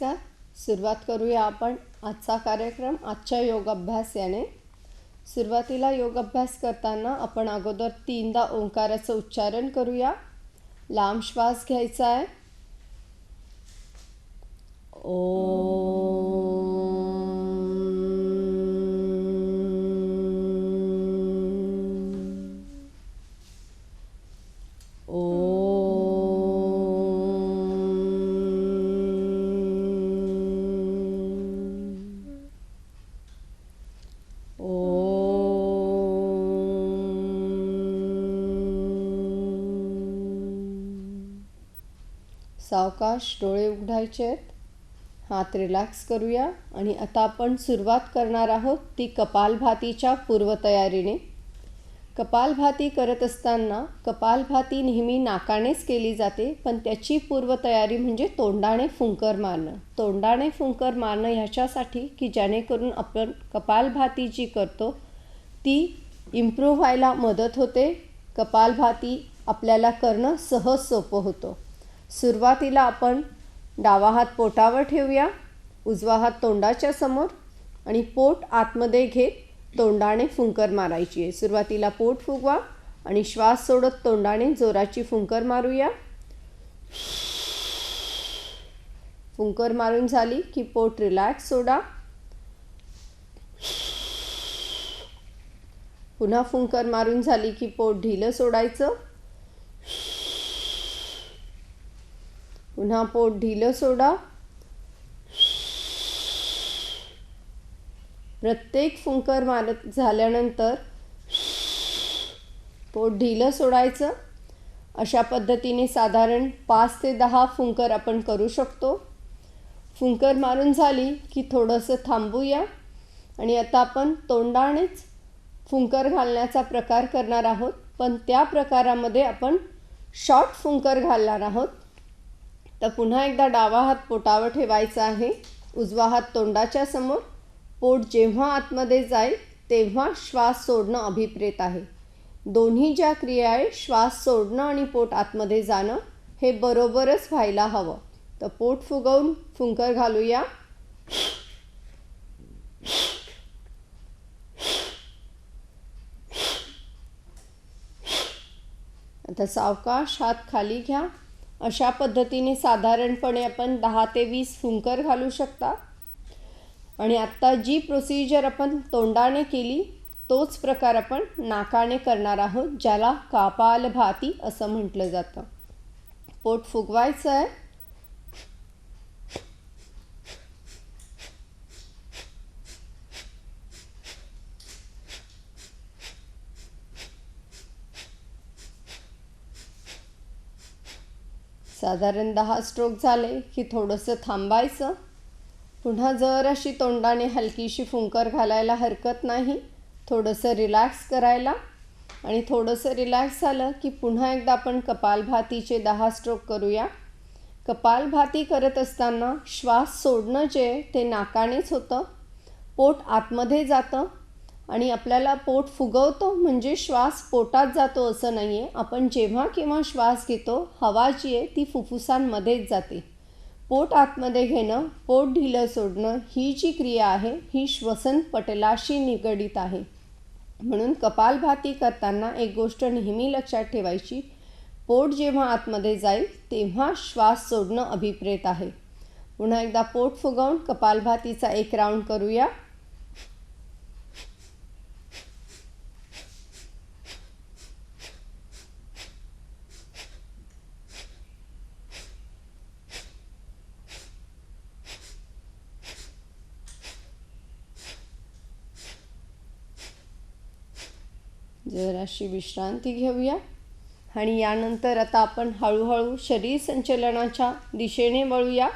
नमस्कार. सुरुवात करूया आपण आजचा कार्यक्रम आजच्या योग अभ्यास याने. सुरुवातीला योग अभ्यास करताना आपण अगोदर 3दा ओंकाराचं उच्चारण करूया. लांब श्वास घ्यायचा आहे. सावकाश डोळे उघडायचे आहेत. हात रिलॅक्स करूया आणि आता आपण सुरुवात करणार आहोत ती कपालभातीच्या पूर्वतयारीने. कपालभाती करत असताना कपालभाती नेहमी नाकानेच केली जाते, पण त्याची पूर्वतयारी म्हणजे तोंडाने फुंकर मारणं. तोंडाने फुंकर मारणं ह्याच्यासाठी की जेणेकरून आपण कपालभाती जी करतो ती इम्प्रूव्ह व्हायला मदत होते. कपालभाती आपल्याला करणं सहज सोपं होतं. सुरुवातीला आपण डावा हात पोटावर ठेवूया, उजवा हात तोंडाच्या समोर आणि पोट आतमध्ये घेत तोंडाने फुंकर मारायची आहे. सुरुवातीला पोट फुगवा आणि श्वास सोडत तोंडाने जोराची फुंकर मारूया. फुंकर मारून झाली की पोट रिलॅक्स सोडा. पुन्हा फुंकर मारून झाली की पोट ढिलं सोडायचं. पुन्हा पोट ढिलं सोडा. प्रत्येक फुंकर मारत झाल्यानंतर पोट ढिलं सोडायचं. अशा पद्धतीने साधारण 5 ते 10 फुंकर आपण करू शकतो. फुंकर मारून झाली की थोडंसं थांबूया आणि आता आपण तोंडानेच फुंकर घालण्याचा प्रकार करणार आहोत, पण त्या प्रकारामध्ये आपण शॉर्ट फुंकर घालणार आहोत. तर पुन्हा एकदा डावा हात पोटावर ठेवायचा आहे, उजवा हात तोंडाच्या समोर. पोट जेव्हा आतमध्ये जाईल तेव्हा श्वास सोडणं अभिप्रेत आहे. दोन्ही ज्या क्रिया आहे, श्वास सोडणं आणि पोट आतमध्ये जाणं, हे बरोबरच व्हायला हवं. तर पोट फुगवून फुंकर घालूया. आता सावकाश हात खाली घ्या. अशा पद्धतीने साधारणपणे आपण 10 ते 20 फुंकर घालू शकता. आणि आत्ता जी प्रोसिजर आपण तोंडाने केली तोच प्रकार आपण नाकाने करणार आहोत, ज्याला कपालभाती असं म्हटलं जातं. पोट फुगवायचं आहे. साधारण 10 स्ट्रोक झाले की थोडंसं थांबायचं. पुन्हा जराशी तोंडाने हलकीशी फुंकर घालायला हरकत नाही. थोडंसं रिलॅक्स करायला आणि थोडंसं रिलॅक्स झालं की पुन्हा एकदा आपण कपालभातीचे 10 स्ट्रोक करूया. कपालभाती करत असताना श्वास सोडणं जे आहे ते नाकानेच होतं. पोट आतमध्ये जातं आणि आपल्याला पोट फुगवतो म्हणजे श्वास पोटात जातो असं नाही आहे. आपण जेव्हा केव्हा श्वास घेतो हवा जी आहे ती फुफ्फुसांमध्येच जाते. पोट आतमध्ये घेणं, पोट ढिलं सोडणं ही जी क्रिया आहे ही श्वसन पटलाशी निगडीत आहे. म्हणून कपालभाती करताना एक गोष्ट नेहमी लक्षात ठेवायची, पोट जेव्हा आतमध्ये जाईल तेव्हा श्वास सोडणं अभिप्रेत आहे. पुन्हा एकदा पोट फुगवून कपालभातीचा एक राऊंड करूया. जराशी विश्रांती घेऊया आणि यानंतर आता आपण हळूहळू शरीर संचलनाच्या दिशेने वळूया.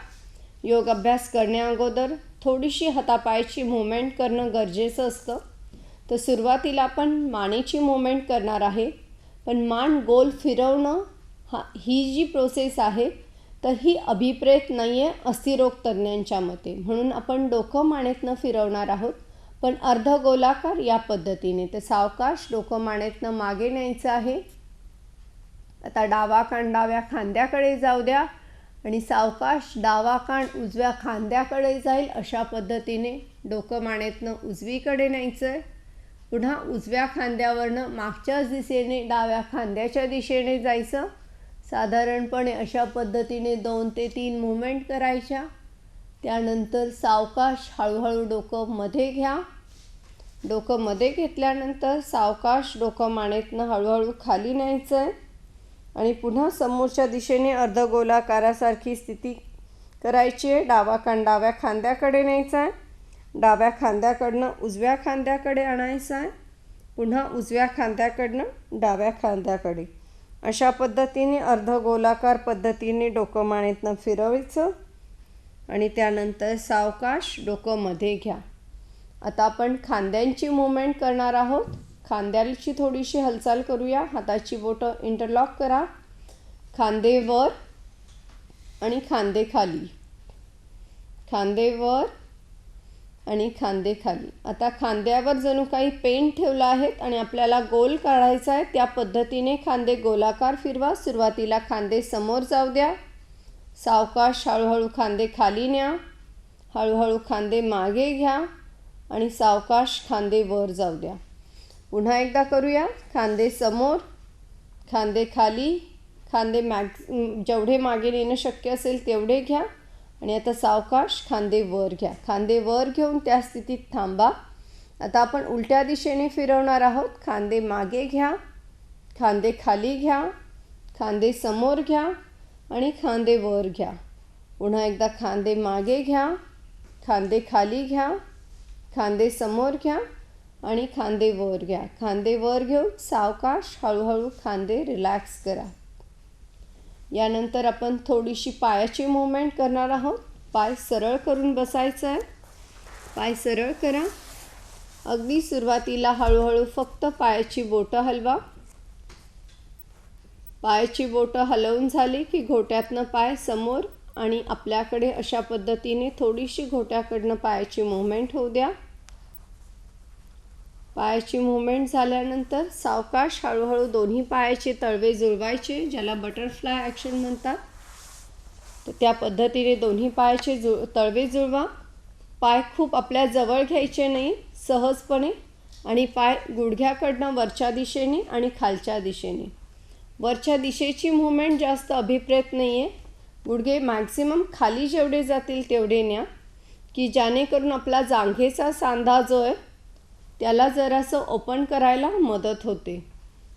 योग अभ्यास करण्याअगोदर थोडीशी हातापायाची मूवमेंट करणं गरजेचं असतं. तर सुरुवातीला आपण मानेची मूवमेंट करणार आहे, पण मान गोल फिरवणं ही जी प्रोसेस आहे तर ही अभिप्रेत नाही आहे अस्थिरोग तज्ज्ञांच्या मते. म्हणून आपण डोकं मानेतनं फिरवणार आहोत, पण अर्धगोलाकार या पद्धतीने. तर सावकाश डोकं मानेतनं मागे न्यायचं आहे. आता डावा कान डाव्या खांद्याकडे जाऊ द्या आणि सावकाश डावा कान उजव्या खांद्याकडे जाईल अशा पद्धतीने डोकं मानेतनं उजवीकडे न्यायचं आहे. पुन्हा उजव्या खांद्यावरनं मागच्याच दिशेने डाव्या खांद्याच्या दिशेने जायचं. साधारणपणे अशा पद्धतीने 2 ते 3 मुवमेंट करायच्या. त्यानंतर सावकाश हळूहळू डोकं मध्ये घ्या. डोकं मध्ये घेतल्यानंतर सावकाश डोकं मानेतनं हळूहळू खाली न्यायचं आहे आणि पुन्हा समोरच्या दिशेने अर्धगोलाकारासारखी स्थिती करायची आहे. डावा कान डाव्या खांद्याकडे न्यायचा आहे. डाव्या खांद्याकडनं उजव्या खांद्याकडे आणायचं आहे. पुन्हा उजव्या खांद्याकडनं डाव्या खांद्याकडे. अशा पद्धतीने अर्धगोलाकार पद्धतीने डोकं मानेतनं फिरवायचं आणि त्यानंतर सावकाश डोकं मध्ये घ्या. आता आपण खांद्यांची मूवमेंट करणार आहोत. खांद्याची थोडीशी हालचाल करूया. हाताची बोटं इंटरलॉक करा. खांदे वर आणि खांदे खाली, खांदे वर आणि खांदे खाली. आता खांद्यावर जणू काही पेन ठेवलं आहेत आणि आपल्याला गोल काढायचा आहे. त्या पद्धतीने खांदे गोलाकार फिरवा. सुरुवातीला खांदे समोर जाऊ द्या. सावकाश हळूहळू खांदे खाली न्या. हळूहळू खांदे मागे घ्या आणि सावकाश खांदे वर जाऊ द्या. पुन्हा एकदा करूया. खांदे समोर, खांदे खाली, खांदे जेवढे मागे नेणं शक्य असेल तेवढे घ्या आणि आता सावकाश खांदे वर घ्या. खांदे वर घेऊन त्या स्थितीत थांबा. आता आपण उलट्या दिशेने फिरवणार आहोत. खांदे मागे घ्या, खांदे खाली घ्या, खांदे समोर घ्या आणि खांदे वर घ्या. पुन्हा एकदा खांदे मागे घ्या, खांदे खाली घ्या, खांदे समोर घ्या आणि खांदे वर घ्या. खांदे वर घेऊन सावकाश हळूहळू खांदे रिलॅक्स करा. यानंतर आपण थोडीशी पायाची मूवमेंट करणार आहोत. पाय सरळ करून बसायचं आहे. पाय सरळ करा. अगदी सुरुवातीला हळूहळू फक्त पायाची बोटं हलवा. पायाची बोटं हलवून झाली की घोट्यातनं पाय समोर आणि आपल्याकडे अशा पद्धतीने थोडीशी घोट्याकडनं पायाची मूवमेंट होऊ द्या. पायाची मूवमेंट झाल्यानंतर सावकाश हळूहळू दोन्ही पायाचे तळवे जुळवायचे, ज्याला बटरफ्लाय ॲक्शन म्हणतात. तर त्या पद्धतीने दोन्ही पायाचे तळवे जुळवा. पाय खूप आपल्या जवळ घ्यायचे नाही, सहजपणे. आणि पाय गुडघ्याकडनं वरच्या दिशेने आणि खालच्या दिशेने. वरच्या दिशेची मूवमेंट जास्त अभिप्रेत नाही आहे. गुडघे मॅक्झिमम खाली जेवढे जातील तेवढे न्या, की जेणेकरून आपला जांघेचा सांधा जो आहे त्याला जरासं ओपन करायला मदत होते.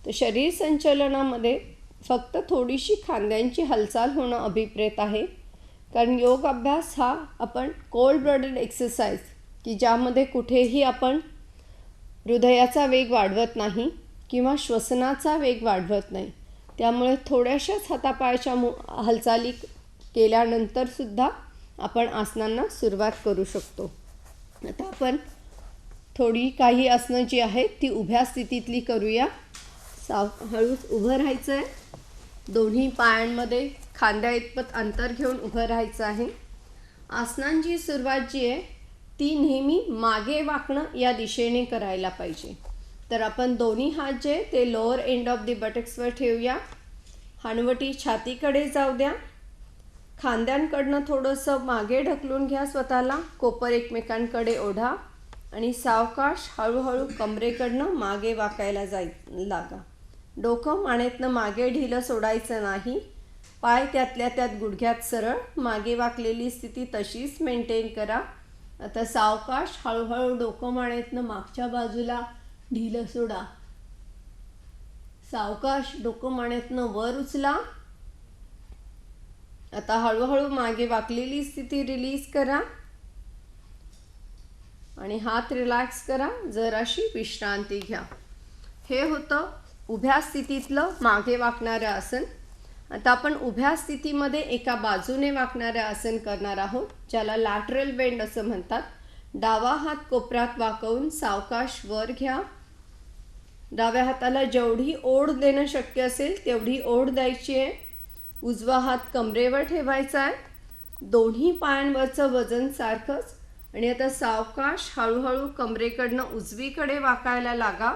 तर शरीर संचलनामध्ये फक्त थोडीशी खांद्यांची हालचाल होणं अभिप्रेत आहे. कारण योग अभ्यास हा आपण कोल्ड ब्लडेड एक्सरसाइज, की ज्यामध्ये कुठेही आपण हृदयाचा वेग वाढवत नाही किंवा श्वसनाचा वेग वाढवत नाही. त्यामुळे थोड्याशाच हातापायाच्या हालचाली केल्यानंतरसुद्धा आपण आसनांना सुरुवात करू शकतो. आता आपण थोडी काही आसनं जी आहेत ती उभ्या स्थितीतली करूया. हळूच उभं राहायचं आहे. दोन्ही पायांमध्ये खांद्या इतपत अंतर घेऊन उभं राहायचं आहे. आसनांची सुरुवात जी आहे ती नेहमी मागे वाकणं या दिशेने करायला पाहिजे. तर आपण दोन्ही हात जे ते लोअर एंड ऑफ द बटक्सवर ठेवूया. हनवटी छातीकडे जाऊ द्या. खांद्यांकडनं थोडंसं मागे ढकलून घ्या स्वतःला. कोपर एकमेकांकडे ओढा आणि सावकाश हळूहळू कमरेकडनं मागे वाकायला लागा. डोकं मानेतनं मागे ढिलं सोडायचं नाही. पाय त्यातल्या त्यात गुडघ्यात सरळ, मागे वाकलेली स्थिती तशीच मेंटेन करा. आता सावकाश हळूहळू डोकं मानेतनं मागच्या बाजूला ढिलं सोडा. सावकाश डोकं मानेतनं वर उचला. आता हळूहळू मागे वाकलेली स्थिती रिलीज करा आणि हात रिलॅक्स करा. जराशी विश्रांती घ्या. हे होतं उभ्या स्थितीतलं मागे वाकणारं आसन. आता आपण उभ्या स्थितीमध्ये एका बाजूने वाकणारं आसन करणार आहोत, ज्याला लॅटरल बेंड असं म्हणतात. डावा हात कोपऱ्यात वाकवून सावकाश वर घ्या. डाव्या हाताला जेवढी ओढ देणं शक्य असेल तेवढी ओढ द्यायची आहे. उजवा हात कमरेवर ठेवायचा आहे. दोन्ही पायांवरचं वजन सारखंच. आणि आता सावकाश हळूहळू कमरेकडनं उजवीकडे वाकायला लागा.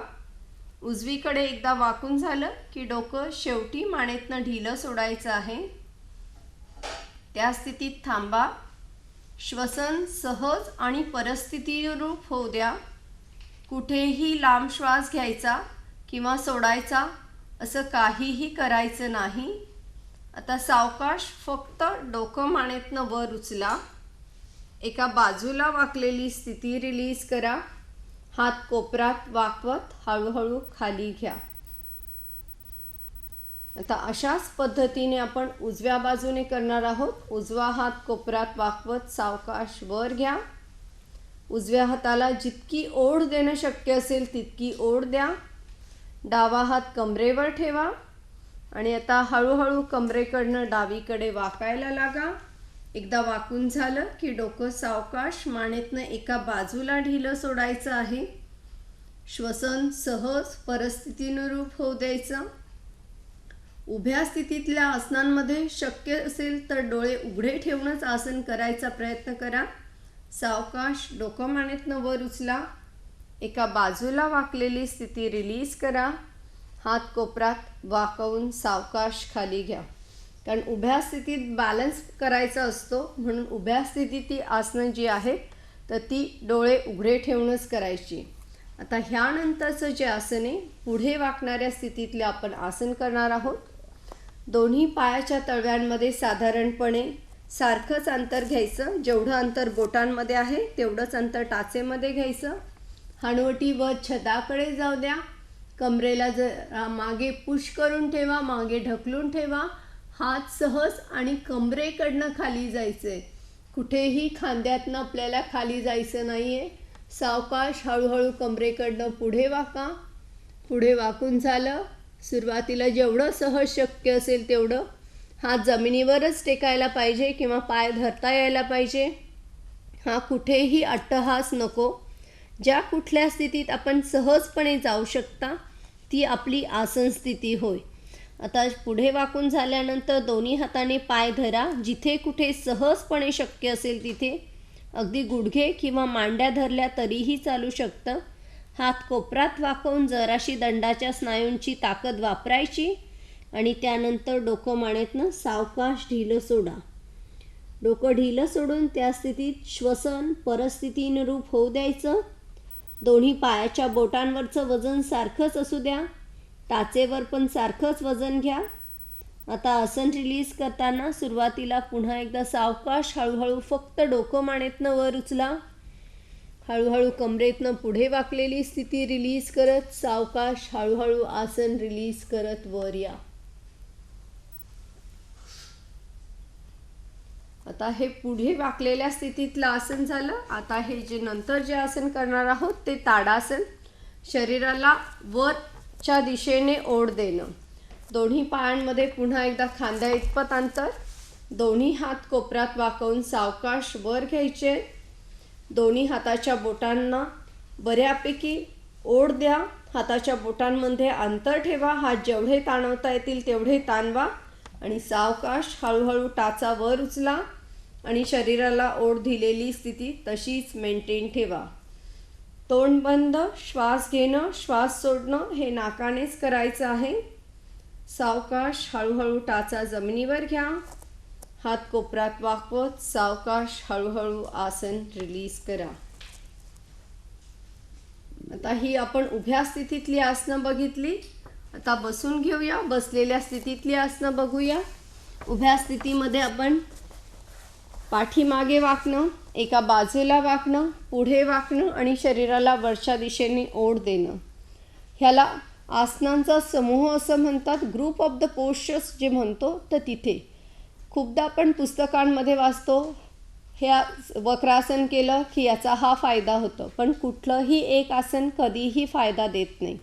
उजवीकडे एकदा वाकून झालं की डोकं शेवटी मानेतनं ढिलं सोडायचं आहे. त्या स्थितीत थांबा. श्वसन सहज आणि परिस्थितीनुरूप होऊ द्या. कुठेही लांब श्वास घ्यायचा किंवा सोडायचा असं काहीही करायचं नाही. आता सावकाश फक्त डोकं मानेतनं वर उचला. एका बाजूला वाकलेली स्थिती रिलीज करा. हात कोपरात वाकवत हळूहळू खाली घ्या. आता अशाच पद्धतीने आपण उजव्या बाजूने करणार आहोत. उजवा हात कोपरात वाकवत सावकाश वर घ्या. उजव्या हाताला जितकी ओढ देणं शक्य असेल तितकी ओढ द्या. डावा हात कमरेवर ठेवा आणि आता हळूहळू कमरेकडनं डावीकडे वाकायला लागा. एकदा वाकून झालं की डोकं सावकाश मानेतनं एका बाजूला ढिलं सोडायचं आहे. श्वसन सहज परिस्थितीनुरूप होऊ द्यायचं. उभ्या स्थितीतल्या आसनांमध्ये शक्य असेल तर डोळे उघडे ठेवूनच आसन करायचा प्रयत्न करा. सावकाश डोकं मानेतनं वर उचला. एका बाजूला वाकलेली स्थिती रिलीज करा. हात कोपरात वाकवून सावकाश खाली घ्या. कारण उभ्या स्थितीत बॅलन्स करायचा असतो, म्हणून उभ्या स्थितीत ती आसनं जी आहेत तर ती डोळे उघडे ठेवूनच करायची. आता ह्यानंतरचं जे आसन आहे पुढे वाकणाऱ्या स्थितीतले आपण आसन करणार आहोत. दोन्ही पायाच्या तळव्यांमध्ये साधारणपणे सारखंच अंतर घ्यायचं. जेवढं अंतर बोटांमध्ये आहे तेवढंच अंतर टाचेमध्ये घ्यायचं. हनुवटी वर छताकडे जाऊ द्या. कमरेला मागे पुश करून ठेवा, मागे ढकलून ठेवा. हात सहज आणि कमरेकडनं खाली जायचे. कुठेही खांद्यातनं आपल्याला खाली जायचं नाही आहे. सावकाश हळूहळू कमरेकडनं पुढे वाका. पुढे वाकून झालं. सुरुवातीला जेवढं सहज शक्य असेल तेवढं हात जमिनीवरच टेकायला पाहिजे किंवा पाय धरता यायला पाहिजे. हा कुठेही अट्टहास नको. ज्या कुठल्या स्थितीत आपण सहजपणे जाऊ शकता ती आपली आसन स्थिती होय. आता पुढे वाकून झाल्यानंतर दोन्ही हाताने पाय धरा. जिथे कुठे सहजपणे शक्य असेल तिथे अगदी गुडघे किंवा मांड्या धरल्या तरीही चालू शकतं. हात कोपरात वाकवून जराशी दंडाच्या स्नायूंची ताकद वापरायची आणि त्यानंतर डोकं मानेतनं सावकाश ढिलं सोडा. डोकं ढिलं सोडून त्या स्थितीत श्वसन परिस्थितीनुरूप होऊ द्यायचं. दोन्ही पायाच्या बोटांवरचं वजन सारखंच असू द्या. टाचेवर पण सारखंच वजन घ्या. आता आसन रिलीज करताना सुरुवातीला पुन्हा एकदा सावकाश हळूहळू फक्त डोकं मानेतनं वर उचला. हळूहळू कमरेतनं पुढे वाकलेली स्थिती रिलीज करत सावकाश हळूहळू आसन रिलीज करत वर या. आता हे पुढे वाकलेल्या स्थितीतलं आसन झालं. आता हे जे नंतर जे आसन करणार आहोत ते ताडासन. शरीराला वरच्या दिशेने ओढ देणं. दोन्ही पायांमध्ये पुन्हा एकदा खांद्या इतपत अंतर. दोन्ही हात कोपरात वाकवून सावकाश वर घ्यायचे. दोन्ही हाताच्या बोटांना बऱ्यापैकी ओढ द्या. हाताच्या बोटांमध्ये अंतर ठेवा. हात जेवढे ताणवता येतील तेवढे ताणवा आणि सावकाश हळूहळू टाचा वर उचला आणि शरीराला ओढ दिलेली स्थिती तशीच मेंटेन ठेवा. तोंड बंद. श्वास घेणं, श्वास सोडणं हे नाकानेच करायचं आहे. सावकाश हळूहळू टाचा जमिनीवर घ्या. हात कोपरात वाकवत सावकाश हळूहळू आसन रिलीज करा. आता ही आपण उभ्या स्थितीतली आसनं बघितली. आता बसून घेऊया. बसलेल्या स्थितीतली आसनं बघूया. उभ्या स्थितीमध्ये आपण पाठीमागे वाकणं, एका बाजूला वाकणं, पुढे वाकणं आणि शरीराला वरच्या दिशेने ओढ देणं. ह्याला आसनांचा समूह असं म्हणतात. ग्रुप ऑफ द पोश्चर्स जे म्हणतो तर तिथे खूपदा आपण पुस्तकांमध्ये वाचतो हे वक्रासन केलं की याचा हा फायदा होतो, पण कुठलंही एक आसन कधीही फायदा देत नाही.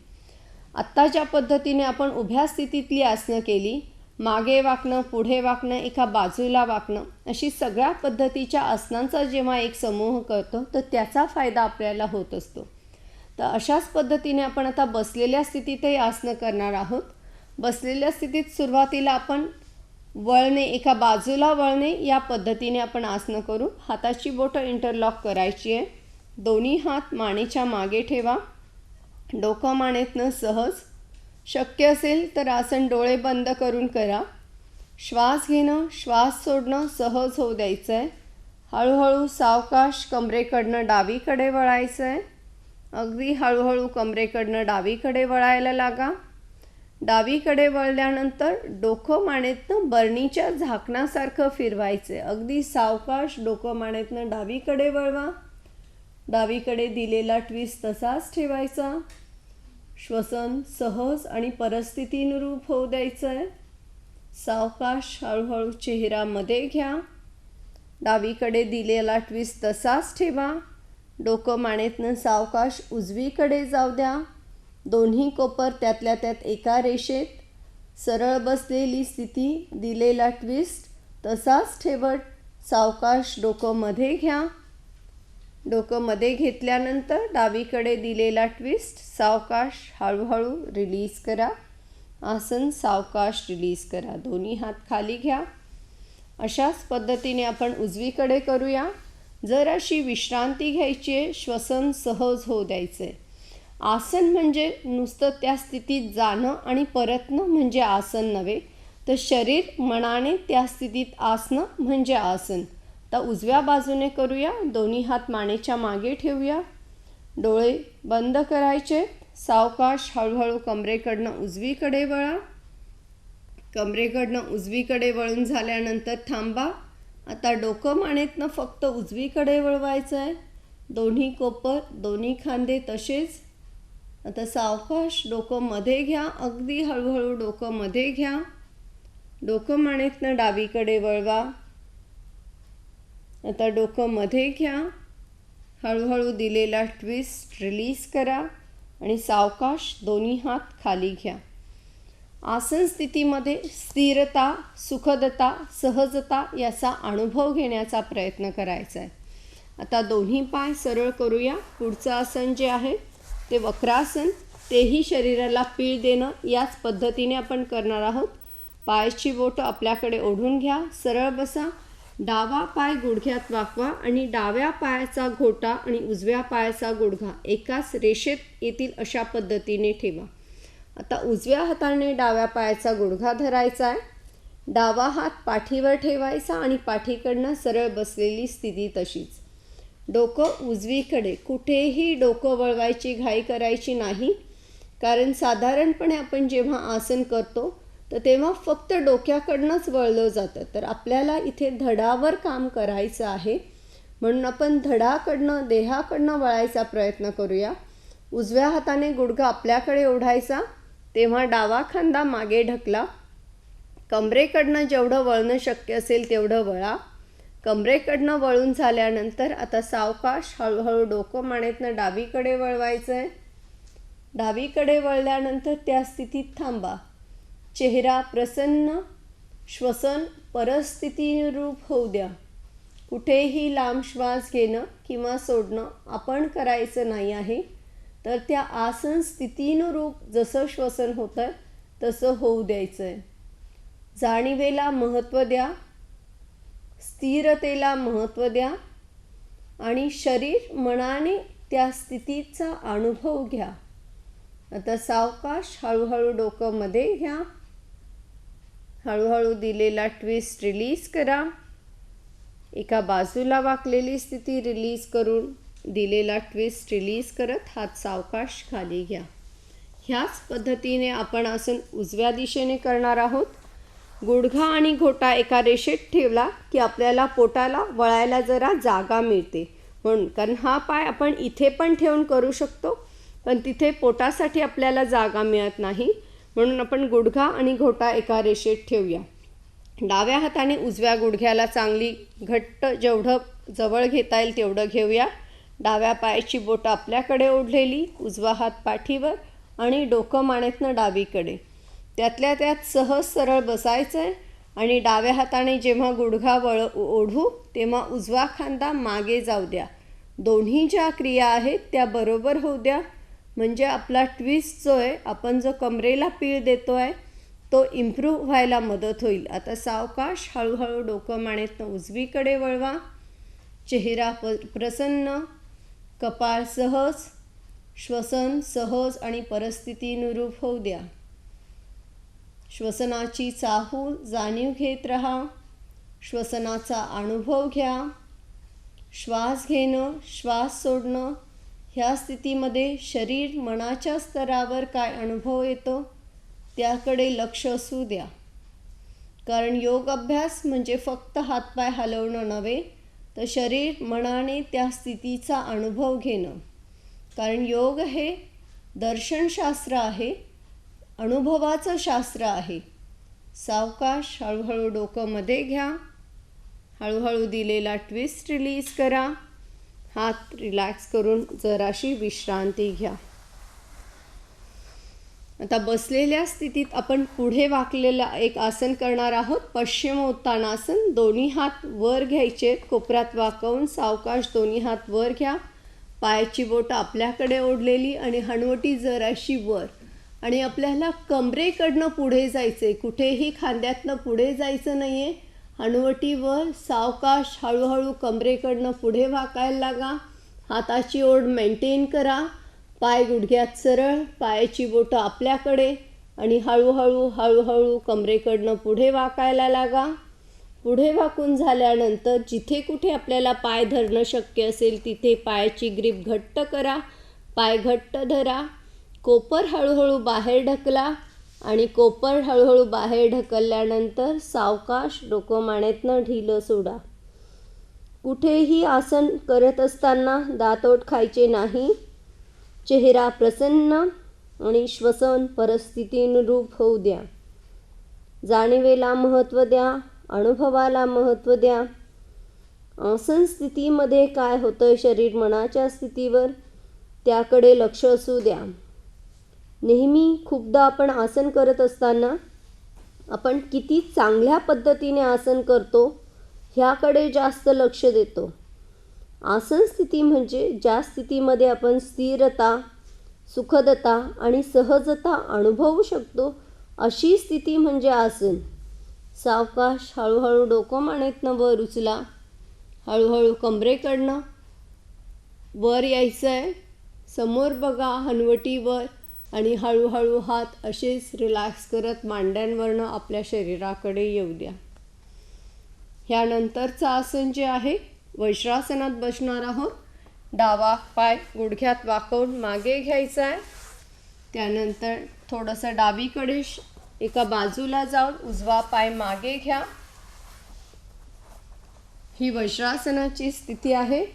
आत्ता ज्या पद्धतीने आपण उभ्या स्थितीतली आसनं केली, मागे वाकणं, पुढे वाकणं, एका बाजूला वाकणं, अशी सगळ्या पद्धतीच्या आसनांचा जेव्हा एक समूह करतो तर त्याचा फायदा आपल्याला होत असतो. तर अशाच पद्धतीने आपण आता बसलेल्या स्थितीतही आसनं करणार आहोत. बसलेल्या स्थितीत सुरुवातीला आपण वळणे, एका बाजूला वळणे या पद्धतीने आपण आसनं करू. हाताची बोटं इंटरलॉक करायची आहे. दोन्ही हात मानेच्या मागे ठेवा. डोकं मानेतनं सहज. शक्य असेल तर आसन डोळे बंद करून करा. श्वास घेणं, श्वास सोडणं सहज होऊ द्यायचं आहे. हळूहळू सावकाश कमरेकडनं डावीकडे वळायचं आहे. अगदी हळूहळू कमरेकडनं डावीकडे वळायला लागा. डावीकडे वळल्यानंतर डोकं मानेतनं बरणीच्या झाकणासारखं फिरवायचं आहे. अगदी सावकाश डोकं मानेतनं डावीकडे वळवा. डावीकडे दिलेला ट्विस्ट तसाच ठेवायचा. श्वसन सहज आणि परिस्थितीनुरूप होऊ द्यायचं आहे. सावकाश हळूहळू चेहरा मध्ये घ्या. डावीकडे दिलेला ट्विस्ट तसाच ठेवा. डोकं मानेतनं सावकाश उजवीकडे जाऊ द्या. दोन्ही कोपर त्यातल्या त्यात एका रेषेत. सरळ बसलेली स्थिती, दिलेला ट्विस्ट तसाच ठेवत सावकाश डोकं मध्ये घ्या. डोकं मध्ये घेतल्यानंतर डावीकडे दिलेला ट्विस्ट सावकाश हळूहळू रिलीज करा. आसन सावकाश रिलीज करा. दोन्ही हात खाली घ्या. अशाच पद्धतीने आपण उजवीकडे करूया. जराशी विश्रांती घ्यायची आहे. श्वसन सहज होऊ द्यायचं आहे. आसन म्हणजे नुसतं त्या स्थितीत जाणं आणि परतणं म्हणजे आसन नव्हे, तर शरीर मनाने त्या स्थितीत असणं म्हणजे आसन. आता उजव्या बाजूने करूया. दोन्ही हात मानेच्या मागे ठेवूया. डोळे बंद करायचे. सावकाश हळूहळू कमरेकडनं उजवीकडे वळा. कमरेकडनं उजवीकडे वळून झाल्यानंतर थांबा. आता डोकं मानेतनं फक्त उजवीकडे वळवायचं आहे. दोन्ही कोपर, दोन्ही खांदे तसेच. आता सावकाश डोकं मध्ये घ्या. अगदी हळूहळू डोकं मध्ये घ्या. डोकं मानेतनं डावीकडे वळवा. आता डोकं मध्ये घ्या. हळूहळू दिलेला ट्विस्ट रिलीज करा आणि सावकाश दोन्ही हात खाली घ्या. आसन स्थितीमध्ये स्थिरता, सुखदता, सहजता याचा अनुभव घेण्याचा प्रयत्न करायचा आहे. आता दोन्ही पाय सरळ करूया. पुढचं आसन जे आहे ते वक्रासन. तेही शरीराला पीळ देणं याच पद्धतीने आपण करणार आहोत. पायाची बोटं आपल्याकडे ओढून घ्या. सरळ बसा. डावा पाय गुडघ्यात वाकवा आणि डाव्या पायाचा घोटा आणि उजव्या पायाचा गुडघा एकाच रेषेत येतील अशा पद्धतीने ठेवा. आता उजव्या हाताने डाव्या पायाचा गुडघा धरायचा आहे. डावा हात पाठीवर ठेवायचा आणि पाठीकडनं सरळ बसलेली स्थिती तशीच. डोकं उजवीकडे. कुठेही डोकं वळवायची घाई करायची नाही, कारण साधारणपणे आपण जेव्हा आसन करतो तर तेव्हा फक्त डोक्याकडनंच वळलं जातं. तर आपल्याला इथे धडावर काम करायचं आहे, म्हणून आपण धडाकडनं, देहाकडनं वळायचा प्रयत्न करूया. उजव्या हाताने गुडघा आपल्याकडे ओढायचा. तेव्हा डावा खांदा मागे ढकला. कमरेकडनं जेवढं वळणं शक्य असेल तेवढं वळा. कमरेकडनं वळून झाल्यानंतर आता सावकाश हळूहळू डोकं मानेतनं डावीकडे वळवायचं आहे. डावीकडे वळल्यानंतर त्या स्थितीत थांबा. चेहरा प्रसन्न. श्वसन परिस्थितीनुरूप होऊ द्या. कुठेही लांब श्वास घेणं किंवा सोडणं आपण करायचं नाही आहे, तर त्या आसन स्थितीनुरूप जसं श्वसन होतं आहे तसं होऊ द्यायचं आहे. जाणीवेला महत्त्व द्या. स्थिरतेला महत्त्व द्या आणि शरीर मनाने त्या स्थितीचा अनुभव घ्या. आता सावकाश हळूहळू डोकं मध्ये घ्या. हळूहळू दिलेला ट्विस्ट रिलीज करा. एका बाजूला वाकलेली स्थिती रिलीज करून दिलेला ट्विस्ट रिलीज करत हात सावकाश खाली घ्या. ह्याच पद्धतीने आपण आसन उजव्या दिशेने करणार आहोत. गुडघा आणि घोटा एका रेषेत ठेवला की आपल्याला पोटाला वळायला जरा जागा मिळते म्हणून, कारण हा पाय आपण इथे पण ठेवून करू शकतो, पण तिथे पोटासाठी आपल्याला जागा मिळत नाही, म्हणून आपण गुडघा आणि घोटा एका रेषेत ठेवूया. डाव्या हाताने उजव्या गुडघ्याला चांगली घट्ट जेवढं जवळ घेता येईल तेवढं घेऊया. डाव्या पायाची बोटं आपल्याकडे ओढलेली. उजवा हात पाठीवर आणि डोकं मानेतनं डावीकडे. त्यातल्या त्यात सहज सरळ बसायचं आहे आणि डाव्या हाताने जेव्हा गुडघा ओढू तेव्हा उजवा खांदा मागे जाऊ द्या. दोन्ही ज्या क्रिया आहेत त्या बरोबर होऊ द्या, म्हणजे आपला ट्विस्ट जो आहे, आपण जो कमरेला पीळ देतो आहे तो इम्प्रूव्ह व्हायला मदत होईल. आता सावकाश हळूहळू डोकं मानेतनं उजवीकडे वळवा. चेहरा प्रसन्न. कपाळ सहज. श्वसन सहज आणि परिस्थितीनुरूप होऊ द्या. श्वसनाची चाहूल जाणीव घेत राहा. श्वसनाचा अनुभव घ्या. श्वास घेणं, श्वास सोडणं, ह्या स्थितीमध्ये शरीर मनाच्या स्तरावर काय अनुभव येतो त्याकडे लक्ष असू द्या. कारण योग अभ्यास म्हणजे फक्त हातपाय हलवणं नव्हे, तर शरीर मनाने त्या स्थितीचा अनुभव घेणं. कारण योग हे दर्शनशास्त्र आहे, अनुभवाचं शास्त्र आहे. सावकाश हळूहळू डोकं मध्ये घ्या. हळूहळू दिलेला ट्विस्ट रिलीज करा. हात रिलॅक्स करून जराशी विश्रांती घ्या. आता बसलेल्या स्थितीत आपण पुढे वाकलेला एक आसन करणार आहोत, पश्चिमोत्तानासन. दोन्ही हात वर घ्यायचे, कोपऱ्यात वाकवून सावकाश दोन्ही हात वर घ्या. पायाची बोटं आपल्याकडे ओढलेली आणि हनवटी जराशी वर. आणि आपल्याला कमरेकडनं पुढे जायचं आहे, कुठेही खांद्यातनं पुढे जायचं नाही आहे. हनवटीवर सावकाश हळूहळू कमरेकडनं पुढे वाकायला लागा. हाताची ओढ मेंटेन करा. पाय गुडघ्यात सरळ, पायाची बोटं आपल्याकडे आणि हळूहळू हळूहळू कमरेकडनं पुढे वाकायला लागा. पुढे वाकून झाल्यानंतर जिथे कुठे आपल्याला पाय धरणं शक्य असेल तिथे पायाची ग्रीप घट्ट करा. पाय घट्ट धरा. कोपर हळूहळू बाहेर ढकला आणि कोपर हळूहळू बाहेर ढकलल्यानंतर सावकाश डोकं मानेतनं ढिलं सोडा. कुठेही आसन करत असताना दातोट खायचे नाही. चेहरा प्रसन्न आणि श्वसन परिस्थितीनुरूप होऊ द्या. जाणीवेला महत्त्व द्या, अनुभवाला महत्त्व द्या. आसन स्थितीमध्ये काय होतं शरीर मनाच्या स्थितीवर त्याकडे लक्ष असू द्या. नेहमी खूपदा आपण आसन करत असताना आपण किती चांगल्या पद्धतीने आसन करतो ह्याकडे जास्त लक्ष देतो. आसन स्थिती म्हणजे ज्या स्थितीमध्ये आपण स्थिरता, सुखदता आणि सहजता अनुभवू शकतो अशी स्थिती म्हणजे आसन. सावकाश हळूहळू डोकं मानेतनं वर उचला. हळूहळू कमरेकडनं वर यायचं आहे. समोर बघा हनवटीवर आणि हळूहळू हात असेच रिलॅक्स करत मांड्यांवरनं आपल्या शरीराकडे येऊ द्या. ह्यानंतरचं आसन जे आहे वज्रासनात बसणार आहोत. डावा पाय गुडघ्यात वाकवून मागे घ्यायचा आहे. त्यानंतर थोडंसं डावीकडे एका बाजूला जाऊन उजवा पाय मागे घ्या. ही वज्रासनाची स्थिती आहे.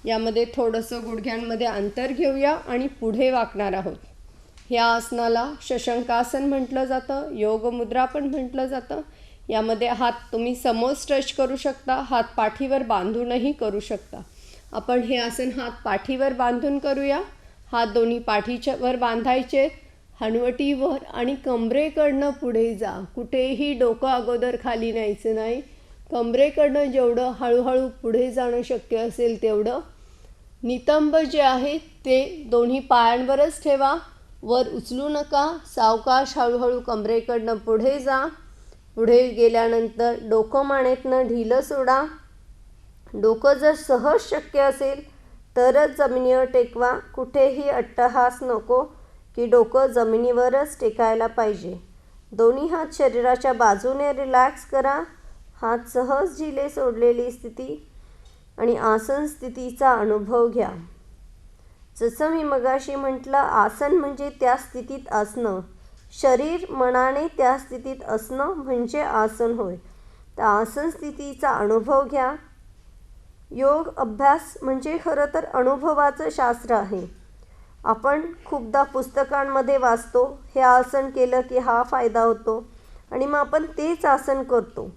यामध्ये थोडंसं गुडघ्यांमध्ये अंतर घेऊया आणि पुढे वाकणार आहोत. ह्या आसनाला शशंकासन म्हटलं जातं, योगमुद्रा पण म्हटलं जातं. यामध्ये हात तुम्ही समोर स्ट्रेच करू शकता, हात पाठीवर बांधूनही करू शकता. आपण हे आसन हात पाठीवर बांधून करूया. हात दोन्ही पाठीच्या वर बांधायचे, हनवटीवर आणि कमरेकडनं पुढे जा. कुठेही डोकं अगोदर खाली न्यायचं नाही. कमरेकडनं जेवढं हळूहळू पुढे जाणं शक्य असेल तेवढं. नितंब जे आहे ते दोन्ही पायांवरच ठेवा, वर उचलू नका. सावकाश हळूहळू कमरेकडनं पुढे जा. पुढे गेल्यानंतर डोकं मानेतनं ढिलं सोडा. डोकं जर सहज शक्य असेल तरच जमिनीवर टेकवा. कुठेही अट्टहास नको की डोकं जमिनीवरच टेकायला पाहिजे. दोन्ही हात शरीराच्या बाजूने रिलॅक्स करा. हात सहज ढिले सोडलेली स्थिती आणि आसन स्थितीचा अनुभव घ्या. जसं मी मगाशी म्हटलं, आसन म्हणजे त्या स्थितीत असणं. शरीर मनाने त्या स्थितीत असणं म्हणजे आसन होय. तर आसन स्थितीचा अनुभव घ्या. योग अभ्यास म्हणजे खरं तर अनुभवाचं शास्त्र आहे. आपण खूपदा पुस्तकांमध्ये वाचतो हे आसन केलं की हा फायदा होतो आणि मग आपण तेच आसन करतो.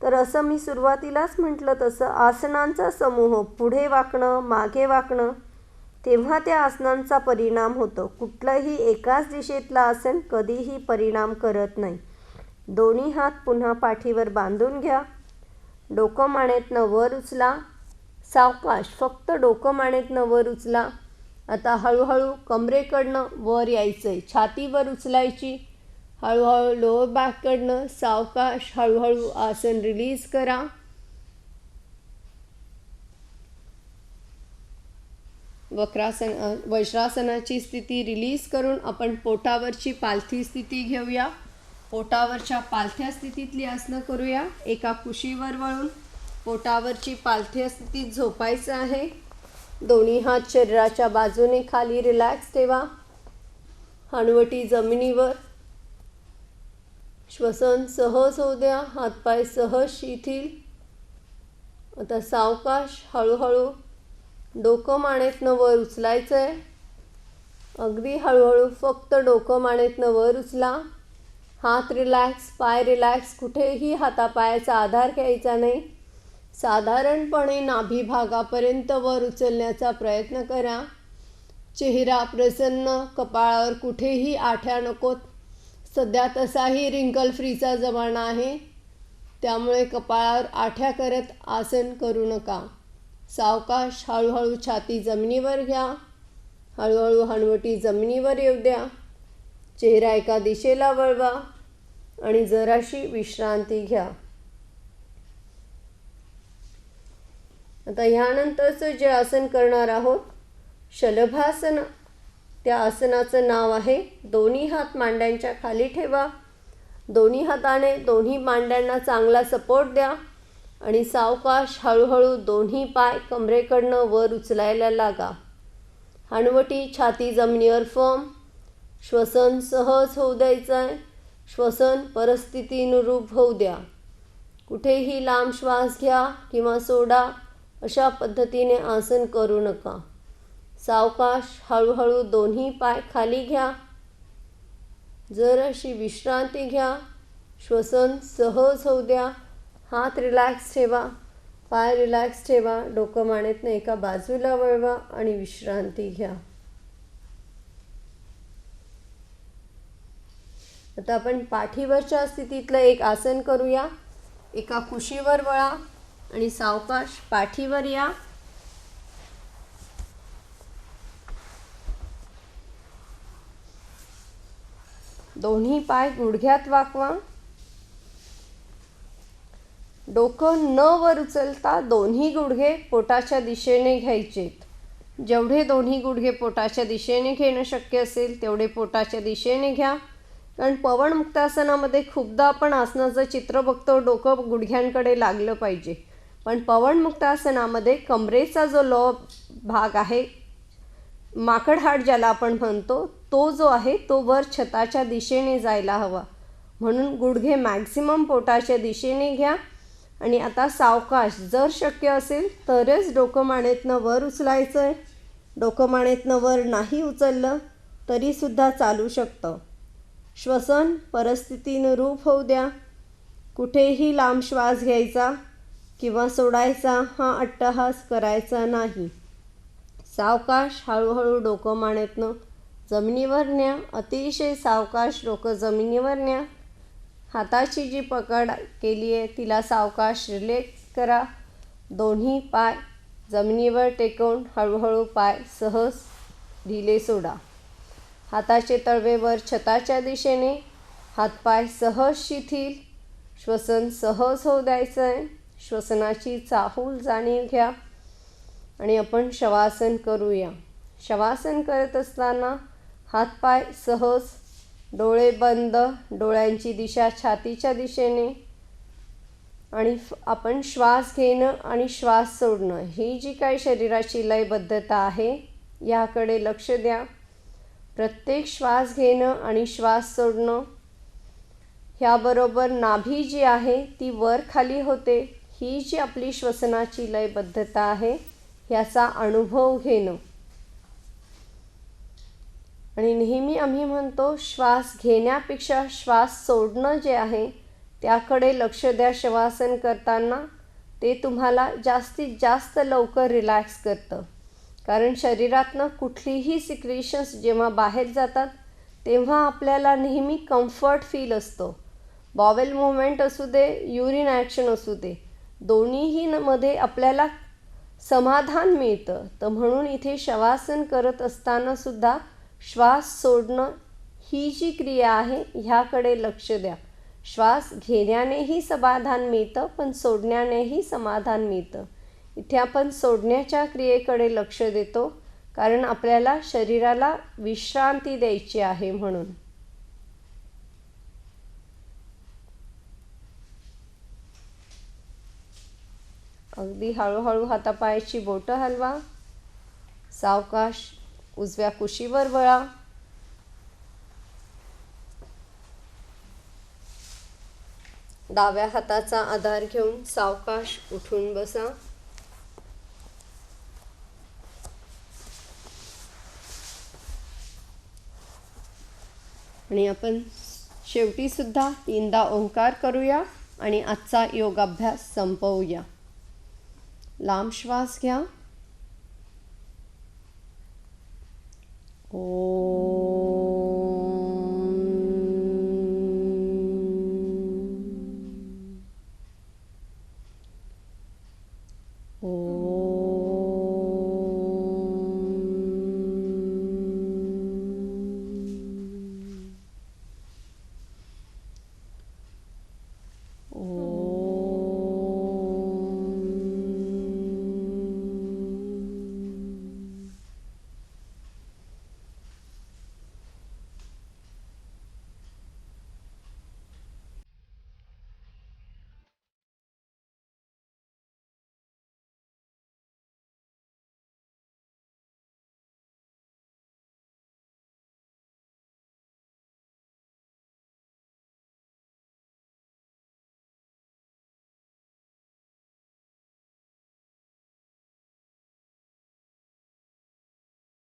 तर असं मी सुरुवातीलाच म्हटलं तसं आसनांचा समूह, पुढे वाकणं, मागे वाकणं, तेव्हा त्या आसनांचा परिणाम होतो. कुठलंही एकाच दिशेतलं आसन कधीही परिणाम करत नाही. दोन्ही हात पुन्हा पाठीवर बांधून घ्या. डोकं मानेतनं वर उचला. सावकाश फक्त डोकं मानेतनं वर उचला. आता हळूहळू कमरेकडनं वर यायचं आहे, छातीवर उचलायची. हळूहळू लोअर बॅककडनं सावकाश हळूहळू आसन रिलीज करा. वज्रासनाची स्थिती रिलीज करून आपण पोटावरची पालथी स्थिती घेऊया. पोटावरच्या पालथ्या स्थितीतली आसनं करूया. एका कुशीवर वळून पोटावरची पालथ्या स्थितीत झोपायचं आहे. दोन्ही हात शरीराच्या बाजूने खाली रिलॅक्स ठेवा. हनुवटी जमिनीवर. श्वसन सहज होऊ द्या. हातपाय सहज शिथिल. आता सावकाश हळूहळू डोकं मानेतनं वर उचलायचं आहे. अगदी हळूहळू फक्त डोकं मानेतनं वर उचला. हात रिलॅक्स, पाय रिलॅक्स. कुठेही हातापायाचा आधार घ्यायचा नाही. साधारणपणे नाभी भागापर्यंत वर उचलण्याचा प्रयत्न करा. चेहरा प्रसन्न, कपाळावर कुठेही आठ्या नकोत. सध्या तसाही रिंकल फ्रीचा जमाना आहे, त्यामुळे कपाळावर आठ्या करत आसन करू नका. सावकाश हळूहळू छाती जमिनीवर घ्या. हळूहळू हनुवटी जमिनीवर येऊ द्या. चेहरा एका दिशेला वळवा आणि जराशी विश्रांती घ्या. आता यानंतरचं जे आसन करणार आहोत, शलभासन, त्या आसनाचं नाव आहे दोन्ही हात मांड्यांच्या खाली ठेवा. दोन्ही हाताने दोन्ही मांड्यांना चांगला सपोर्ट द्या आणि सावकाश हळूहळू दोन्ही पाय कमरेकडनं वर उचलायला लागा. हनुवटी छाती जमिनीवर फर्म. श्वसन सहज होऊ द्यायचं आहे. श्वसन परिस्थितीनुरूप होऊ द्या. कुठेही लांब श्वास घ्या किंवा सोडा अशा पद्धतीने आसन करू नका. सावकाश हळूहळू दोन्ही पाय खाली घ्या. जराशी विश्रांती घ्या. श्वसन सहज होऊ द्या. हात रिलॅक्स ठेवा. पाय रिलॅक्स ठेवा. डोकं मानेतनं एका बाजूला वळवा आणि विश्रांती घ्या. आता आपण पाठीवरच्या स्थितीतलं एक आसन करूया. एका कुशीवर वळा आणि सावकाश पाठीवर या. दोन्ही पाय गुडघ्यात वाकवा. डोकं न वर उचलता दोन्ही गुडघे पोटाच्या दिशेने घ्यायचेत. जेवढे दोन्ही गुडघे पोटाच्या दिशेने घेणं शक्य असेल तेवढे पोटाच्या दिशेने घ्या. कारण पवन मुक्तासनामध्ये खूपदा आपण आसनाचं चित्र बघतो, डोकं गुडघ्यांकडे लागलं पाहिजे. पण पवन मुक्तासनामध्ये कमरेचा जो लो भाग आहे, माकडहाड ज्याला आपण म्हणतो, तो जो आहे तो वर छताच्या दिशेने जायला हवा. म्हणून गुडघे मॅक्झिमम पोटाच्या दिशेने घ्या. आणि आता सावकाश, जर शक्य असेल तरच डोकं मानेतनं वर उचलायचं आहे. डोकं मानेतनं वर नाही उचललं तरीसुद्धा चालू शकतं. श्वसन परिस्थितीनुरूप होऊ द्या. कुठेही लांब श्वास घ्यायचा किंवा सोडायचा हा अट्टहास करायचा नाही. सावकाश हळूहळू डोकं मानेतनं जमिनीवर न्या. अतिशय सावकाश डोकं जमिनीवर न्या. हाताची जी पकड केली आहे तिला सावकाश रिलॅक्स करा. दोन्ही पाय जमिनीवर टेकवून हळूहळू पाय सहज ढिले सोडा. हाताचे तळवे वर छताच्या दिशेने. हातपाय सहज शिथिल. श्वसन सहज होऊ द्यायचं आहे. श्वसनाची चाहूल जाणीव घ्या आणि आपण शवासन करूया. शवासन करत असताना हातपाय सहज, डोळे बंद, डोळ्यांची दिशा छातीच्या दिशेने. आणि आपण श्वास घेणं आणि श्वास सोडणं, ही जी काही शरीराची लयबद्धता आहे याकडे लक्ष द्या. प्रत्येक श्वास घेणं आणि श्वास सोडणं ह्याबरोबर नाभी जी आहे ती वर खाली होते. ही जी आपली श्वसनाची लयबद्धता आहे ह्याचा अनुभव घेणं. आणि नेहमी आम्ही म्हणतो श्वास घेण्यापेक्षा श्वास सोडणं जे आहे त्याकडे लक्ष द्या शवासन करताना. ते तुम्हाला जास्तीत जास्त लवकर रिलॅक्स करतं. कारण शरीरातनं कुठलीही सिक्रेशन्स जेव्हा बाहेर जातात तेव्हा आपल्याला नेहमी कम्फर्ट फील असतो. बॉवेल मूवमेंट असू दे, युरिन ॲक्शन असू दे, दोन्हीही मध्ये आपल्याला समाधान मिळतं. तर म्हणून इथे शवासन करत असतानासुद्धा श्वास सोडणं ही जी क्रिया आहे ह्याकडे लक्ष द्या. श्वास घेण्यानेही समाधान मिळतं पण सोडण्यानेही समाधान मिळतं. इथे आपण सोडण्याच्या क्रियेकडे लक्ष देतो कारण आपल्याला शरीराला विश्रांती द्यायची आहे म्हणून. अगदी हळूहळू हातापायाची बोटं हलवा. सावकाश उजव्या कुशीवर वळा. डाव्या हाताचा आधार घेऊन सावकाश उठून बसा. आणि आपण शेवटी सुद्धा 3दा ओंकार करूया आणि आजचा योगाभ्यास संपवूया. लांब श्वास घ्या. ओ